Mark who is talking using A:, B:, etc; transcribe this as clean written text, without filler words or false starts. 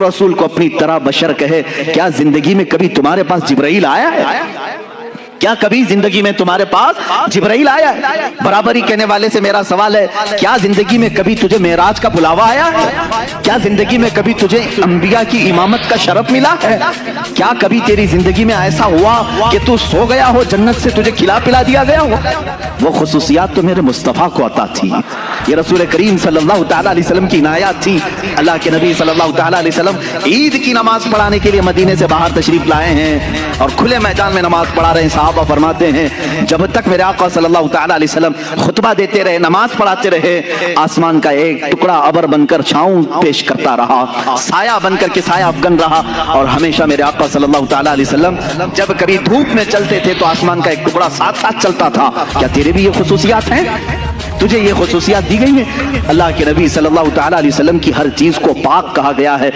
A: रसूल को अपनी तरह बशर कहे, क्या जिंदगी में कभी तुम्हारे पास जिब्राइल आया है? क्या कभी जिंदगी में तुम्हारे पास जिब्राइल आया है? बराबरी कहने वाले से मेरा सवाल है, क्या जिंदगी में कभी तुझे मेराज का बुलावा आया है? क्या जिंदगी में कभी तुझे अंबिया की इमामत का शरफ मिला है? क्या कभी तेरी जिंदगी में ऐसा हुआ कि तू सो गया हो, जन्नत से तुझे खिला पिला दिया गया हो? वो खुसूसियात तो मेरे मुस्तफा को अता थी। ये रसूल करीम सल्लल्लाहु तआला अलैहि वसल्लम की इनायत थी। अल्लाह के नबी सल्लल्लाहु तआला अलैहि वसल्लम ईद की नमाज पढ़ाने के लिए मदीने से बाहर तशरीफ लाए हैं और खुले मैदान में नमाज पढ़ा रहे हैं। साहबा फरमाते हैं, जब तक मेरे आका सल्लल्लाहु तआला अलैहि वसल्लम खुतबा देते रहे, नमाज पढ़ाते रहे, आसमान का एक टुकड़ा अबर बनकर छांव पेश करता रहा, साया बनकर के साया अफगन रहा। और हमेशा मेरे आका सल्लल्लाहु तआला अलैहि वसल्लम जब कभी धूप में चलते थे तो आसमान का एक टुकड़ा साथ साथ चलता था। क्या तेरे भी ये खुसूसियात हैं? तुझे ये खुसूसियात दी गई हैं? अल्लाह के नबी सल्लल्लाहु तआला अलैहि वसल्लम की हर चीज को पाक कहा गया है।